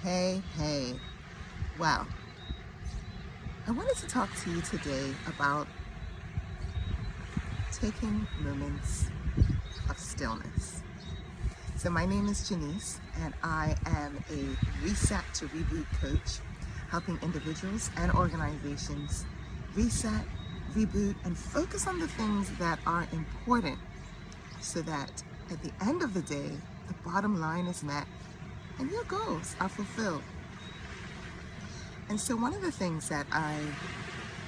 Hey. Wow. I wanted to talk to you today about taking moments of stillness. So my name is Janice, and I am a reset to reboot coach, helping individuals and organizations reset, reboot, and focus on the things that are important so that at the end of the day, the bottom line is met and your goals are fulfilled. And so one of the things that I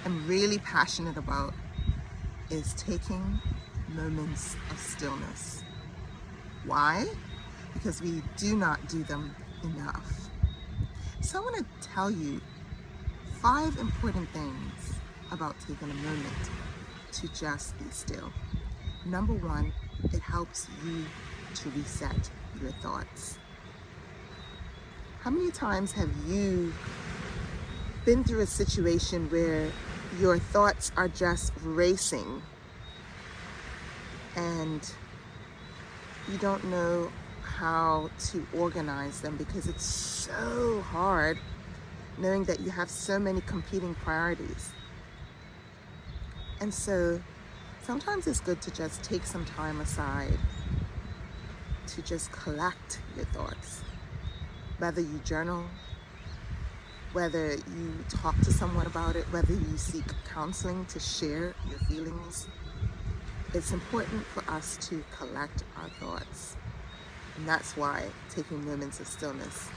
am really passionate about is taking moments of stillness. Why? Because we do not do them enough. So I want to tell you 5 important things about taking a moment to just be still. Number 1, it helps you to reset your thoughts. How many times have you been through a situation where your thoughts are just racing and you don't know how to organize them because it's so hard knowing that you have so many competing priorities? And so sometimes it's good to just take some time aside to just collect your thoughts. Whether you journal, whether you talk to someone about it, whether you seek counseling to share your feelings, it's important for us to collect our thoughts. And that's why taking moments of stillness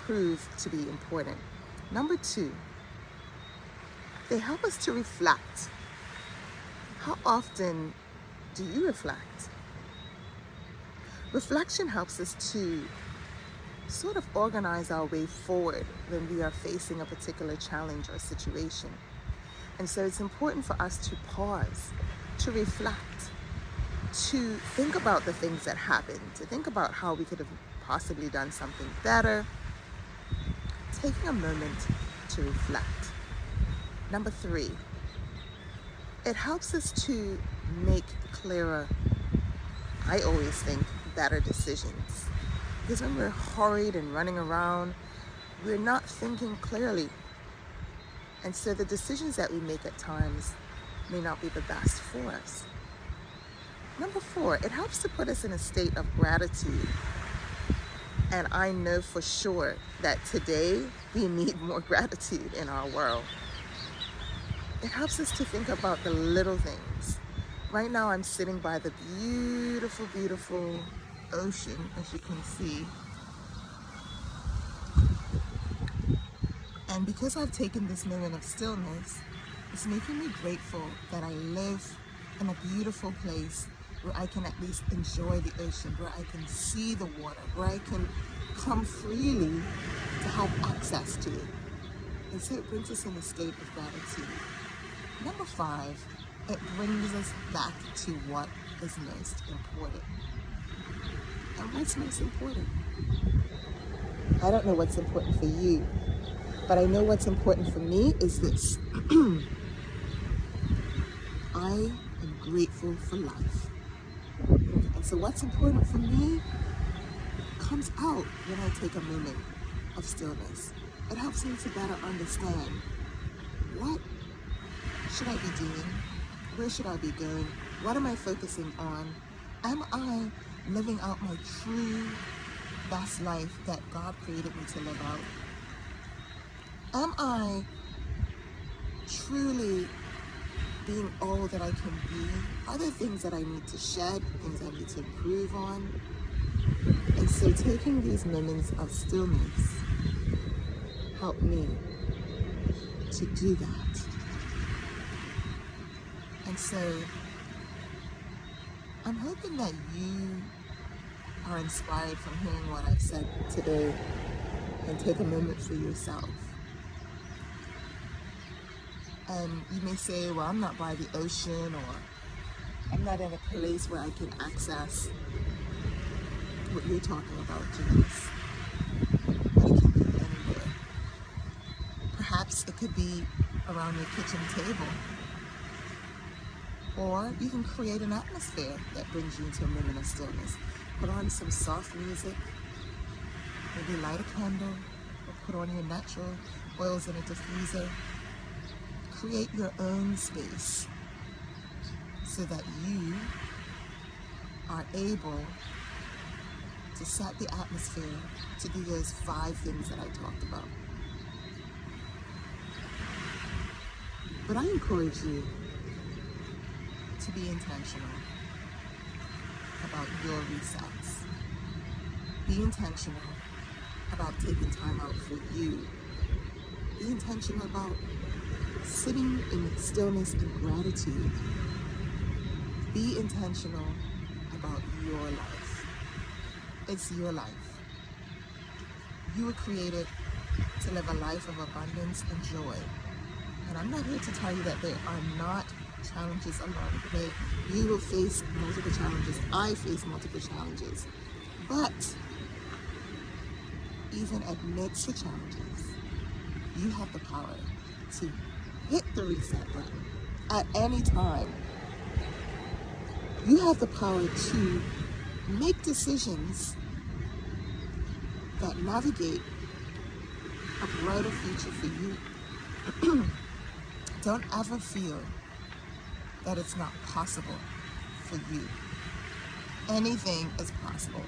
prove to be important. Number 2, they help us to reflect. How often do you reflect? Reflection helps us to sort of organize our way forward when we are facing a particular challenge or situation. And so it's important for us to pause, to reflect, to think about the things that happened, to think about how we could have possibly done something better. Taking a moment to reflect. Number 3, it helps us to make clearer, I always think, better decisions. Because when we're hurried and running around, we're not thinking clearly. And so the decisions that we make at times may not be the best for us. Number 4, it helps to put us in a state of gratitude. And I know for sure that today we need more gratitude in our world. It helps us to think about the little things. Right now I'm sitting by the beautiful, beautiful ocean, as you can see. And because I've taken this moment of stillness, it's making me grateful that I live in a beautiful place where I can at least enjoy the ocean, where I can see the water, where I can come freely to have access to it. And so it brings us in a state of gratitude. Number 5, it brings us back to what is most important. And what's most important? I don't know what's important for you, but I know what's important for me is this. I am grateful for life. And so what's important for me comes out when I take a moment of stillness. It helps me to better understand what should I be doing? Where should I be going? What am I focusing on? Am I living out my true best life that God created me to live out? Am I truly being all that I can be? Are there things that I need to shed, things I need to improve on? And so taking these moments of stillness help me to do that. And so I'm hoping that you are inspired from hearing what I've said today and take a moment for yourself. And you may say, well, I'm not by the ocean, or I'm not in a place where I can access what you're talking about, Janice. But it can be anywhere. Perhaps it could be around your kitchen table. Or you can create an atmosphere that brings you into a moment of stillness. Put on some soft music. Maybe light a candle or put on your natural oils in a diffuser. Create your own space so that you are able to set the atmosphere to do those 5 things that I talked about. But I encourage you to be intentional about your resets. Be intentional about taking time out for you. Be intentional about sitting in stillness and gratitude. Be intentional about your life. It's your life. You were created to live a life of abundance and joy. And I'm not here to tell you that there are not challenges along the way. You will face multiple challenges. I face multiple challenges. But even amidst the challenges, you have the power to hit the reset button at any time. You have the power to make decisions that navigate a brighter future for you. Don't ever feel that it's not possible for you. Anything is possible.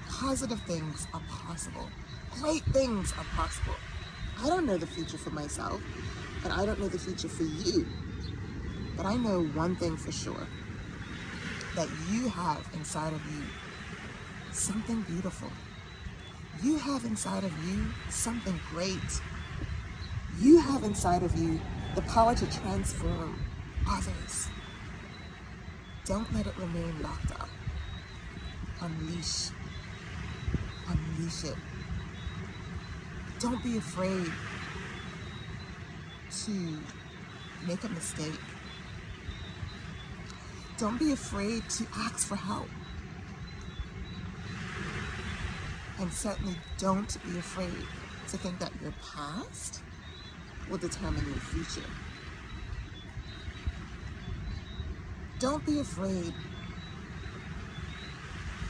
Positive things are possible. Great things are possible. I don't know the future for myself, and I don't know the future for you. But I know one thing for sure, that you have inside of you something beautiful. You have inside of you something great. You have inside of you the power to transform others. Don't let it remain locked up. Unleash it. Don't be afraid to make a mistake. Don't be afraid to ask for help. And certainly don't be afraid to think that your past will determine your future. Don't be afraid,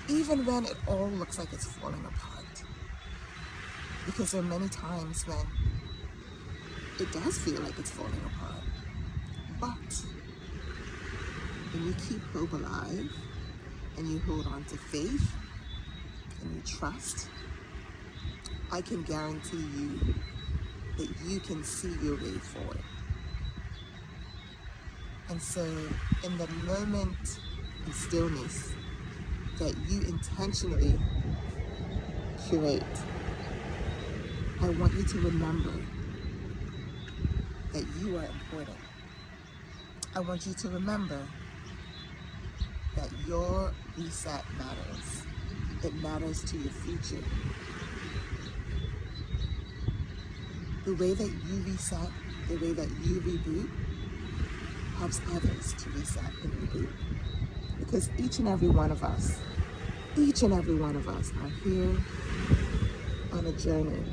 even when it all looks like it's falling apart. Because there are many times when it does feel like it's falling apart. But when you keep hope alive and you hold on to faith and you trust, I can guarantee you that you can see your way forward. And so in the moment of stillness that you intentionally curate, I want you to remember that you are important. I want you to remember that your reset matters. It matters to your future. The way that you reset, the way that you reboot, helps others to reset and reboot. Because each and every one of us are here on a journey.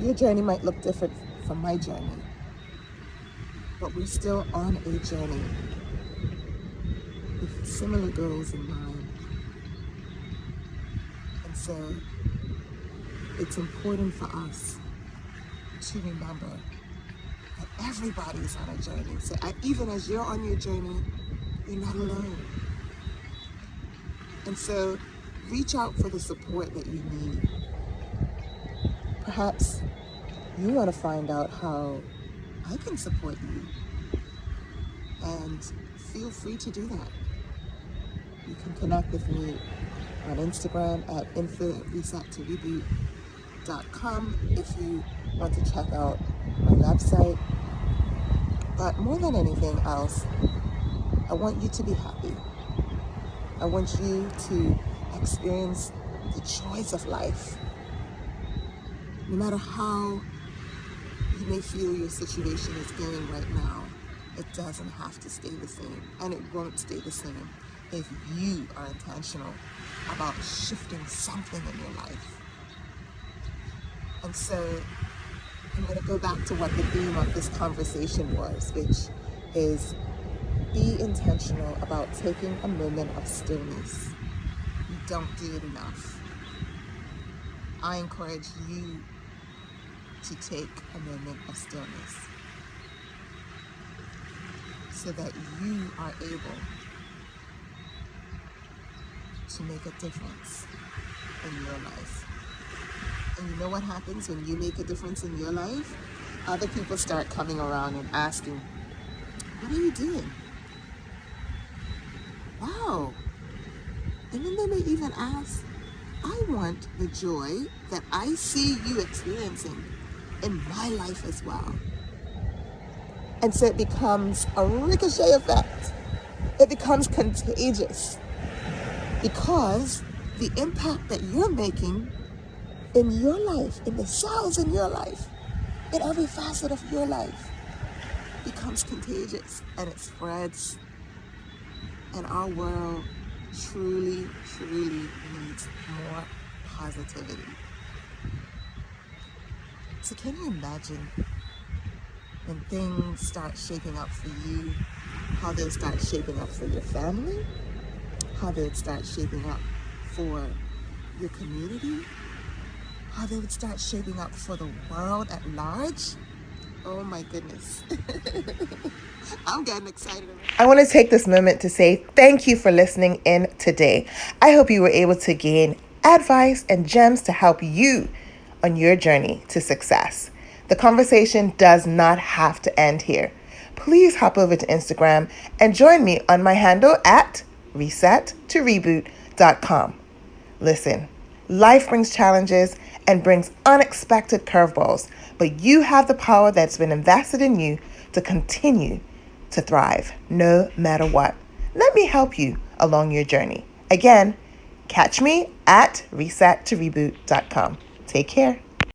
Your journey might look different from my journey, but we're still on a journey with similar goals in mind. And so it's important for us to remember that everybody's on a journey. So even as you're on your journey, you're not alone. And so reach out for the support that you need. Perhaps you want to find out how I can support you. And feel free to do that. You can connect with me on Instagram at info@resettoreboot.com if you want to check out my website. But more than anything else, I want you to be happy. I want you to experience the joys of life. No matter how you may feel your situation is going right now, it doesn't have to stay the same, and it won't stay the same if you are intentional about shifting something in your life. And so I'm going to go back to what the theme of this conversation was, which is be intentional about taking a moment of stillness. You don't do it enough. I encourage you to take a moment of stillness so that you are able to make a difference in your life. And you know what happens when you make a difference in your life? Other people start coming around and asking, what are you doing? Wow. And then they may even ask, I want the joy that I see you experiencing in my life as well. And so it becomes a ricochet effect. It becomes contagious because the impact that you're making in your life, in the cells in your life, in every facet of your life, becomes contagious and it spreads. And our world truly, truly needs more positivity. So can you imagine when things start shaping up for you, how they'll start shaping up for your family, how they would start shaping up for your community, how they would start shaping up for the world at large? Oh my goodness. I'm getting excited. I want to take this moment to say thank you for listening in today. I hope you were able to gain advice and gems to help you on your journey to success. The conversation does not have to end here. Please hop over to Instagram and join me on my handle at resettoreboot.com. Listen, life brings challenges and brings unexpected curveballs, but you have the power that's been invested in you to continue to thrive no matter what. Let me help you along your journey. Again, catch me at resettoreboot.com. Take care.